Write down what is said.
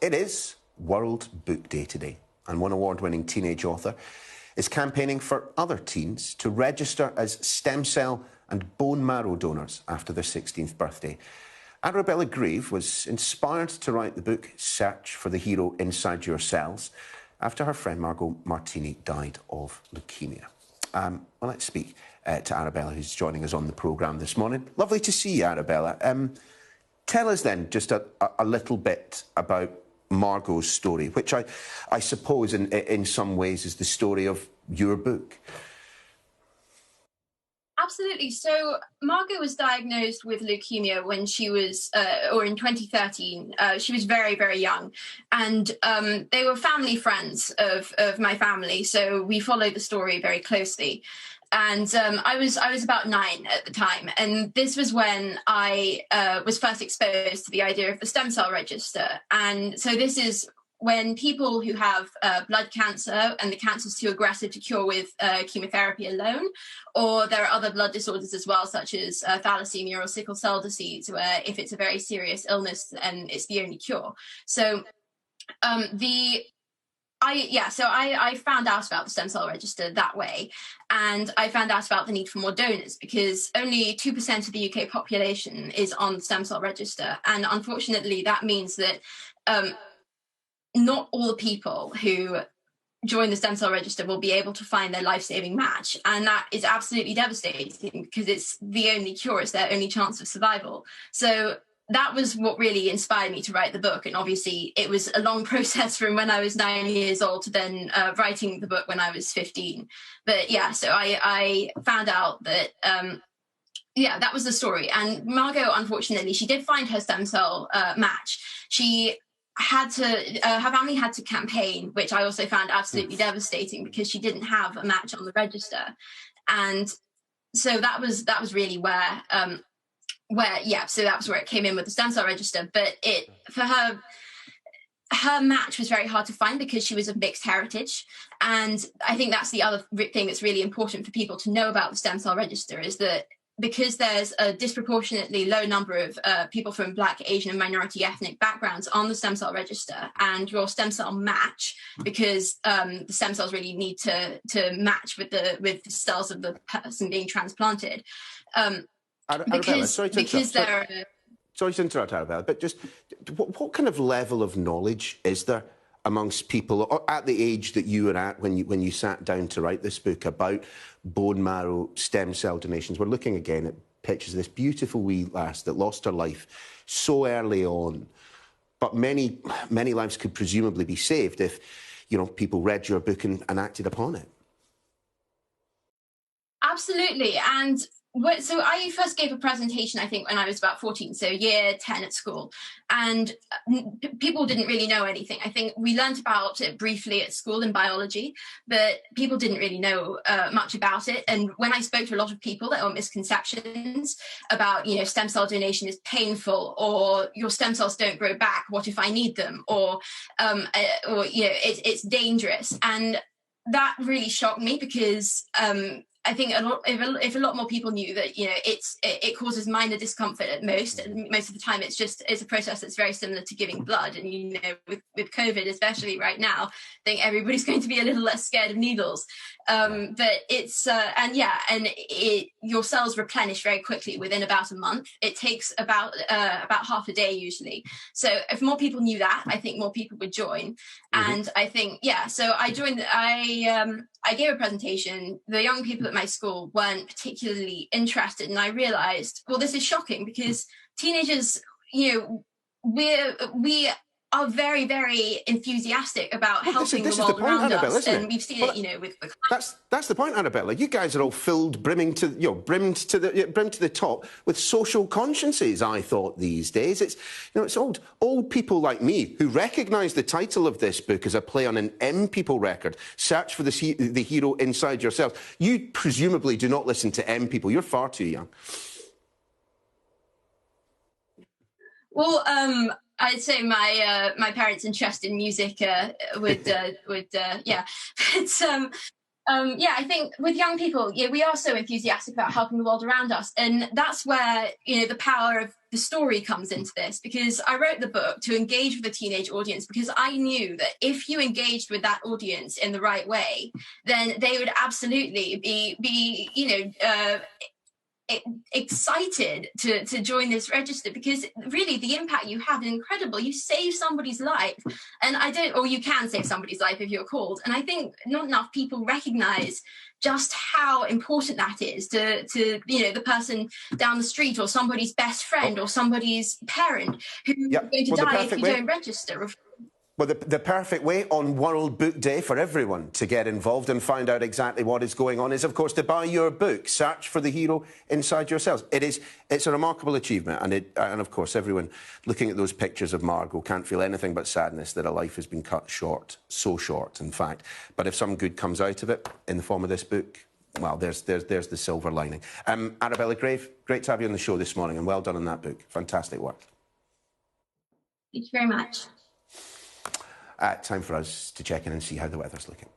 It is World Book Day today, and one award-winning teenage author is campaigning for other teens to register as stem cell and bone marrow donors after their 16th birthday. Arabella Greve was inspired to write the book Search for the Hero Inside Your Cells after her friend Margot died of leukemia. Well, let's speak to Arabella, who's joining us on the programme this morning. Lovely to see you, Arabella. Tell us then just a little bit about Margot's story, which I suppose in some ways is the story of your book. Absolutely. So Margot was diagnosed with leukemia when she was, or in 2013. She was very, very young, and they were family friends of my family. So we followed the story very closely. And I was about 9 at the time, and this was when I was first exposed to the idea of the stem cell register. And so this is when people who have blood cancer and the cancer is too aggressive to cure with chemotherapy alone, or there are other blood disorders as well, such as thalassemia or sickle cell disease, where if it's a very serious illness, and it's the only cure. So I found out about the stem cell register that way, and I found out about the need for more donors because only 2% of the UK population is on the stem cell register, and unfortunately that means that not all the people who join the stem cell register will be able to find their life-saving match, and that is absolutely devastating because it's the only cure, it's their only chance of survival. So that was what really inspired me to write the book. And obviously it was a long process from when I was 9 years old to then writing the book when I was 15. But yeah, so I found out that, that was the story. And Margot, unfortunately, she did find her stem cell match. She had to, her family had to campaign, which I also found absolutely devastating because she didn't have a match on the register. And so that was really where so that was where it came in with the stem cell register. But for her match was very hard to find because she was of mixed heritage. And I think that's the other thing that's really important for people to know about the stem cell register, is that because there's a disproportionately low number of people from Black, Asian and minority ethnic backgrounds on the stem cell register, and your stem cell match, because the stem cells really need to match with the cells of the person being transplanted. Arabella, sorry to interrupt, Arabella, but just what kind of level of knowledge is there amongst people at the age that you were at when you sat down to write this book about bone marrow stem cell donations? We're looking again at pictures of this beautiful wee lass that lost her life so early on, but many lives could presumably be saved if, people read your book and acted upon it. Absolutely. And so I first gave a presentation, I think, when I was about 14, so year 10 at school, and people didn't really know anything. I think we learned about it briefly at school in biology, but people didn't really know much about it. And when I spoke to a lot of people, there were misconceptions about, stem cell donation is painful, or your stem cells don't grow back, what if I need them, or it's dangerous. And that really shocked me because I think if a lot more people knew that, it causes minor discomfort at most, and most of the time it's a process that's very similar to giving blood. And, with COVID, especially right now, I think everybody's going to be a little less scared of needles. But it's, your cells replenish very quickly within about a month. It takes about half a day usually. So if more people knew that, I think more people would join. And I think, so I joined, I gave a presentation. The young people at my school weren't particularly interested, and I realized, well, this is shocking because teenagers, we are very, very enthusic about helping the world around us, and we've seen it, with that's the point, Arabella. You guys are all filled brimmed to the top with social consciences. I thought these days it's old people like me who recognise the title of this book as a play on an M People record, Search for the Hero Inside Yourself. You presumably do not listen to M People. You're far too young. Well, I'd say my parents' interest in music would yeah. But I think with young people, we are so enthusiastic about helping the world around us, and that's where the power of the story comes into this, because I wrote the book to engage with the teenage audience, because I knew that if you engaged with that audience in the right way, then they would absolutely be excited to join this register, because really the impact you have is incredible. You save somebody's life, and you can save somebody's life if you're called. And I think not enough people recognize just how important that is to the person down the street, or somebody's best friend, or somebody's parent who's going to die if you don't register. Well, the perfect way on World Book Day for everyone to get involved and find out exactly what is going on is, of course, to buy your book, Search for the Hero Inside Yourselves. It's a remarkable achievement, and of course, everyone looking at those pictures of Margot can't feel anything but sadness that a life has been cut short, so short, in fact. But if some good comes out of it in the form of this book, well, there's the silver lining. Arabella Greve, great to have you on the show this morning, and well done on that book. Fantastic work. Thank you very much. Time for us to check in and see how the weather's looking.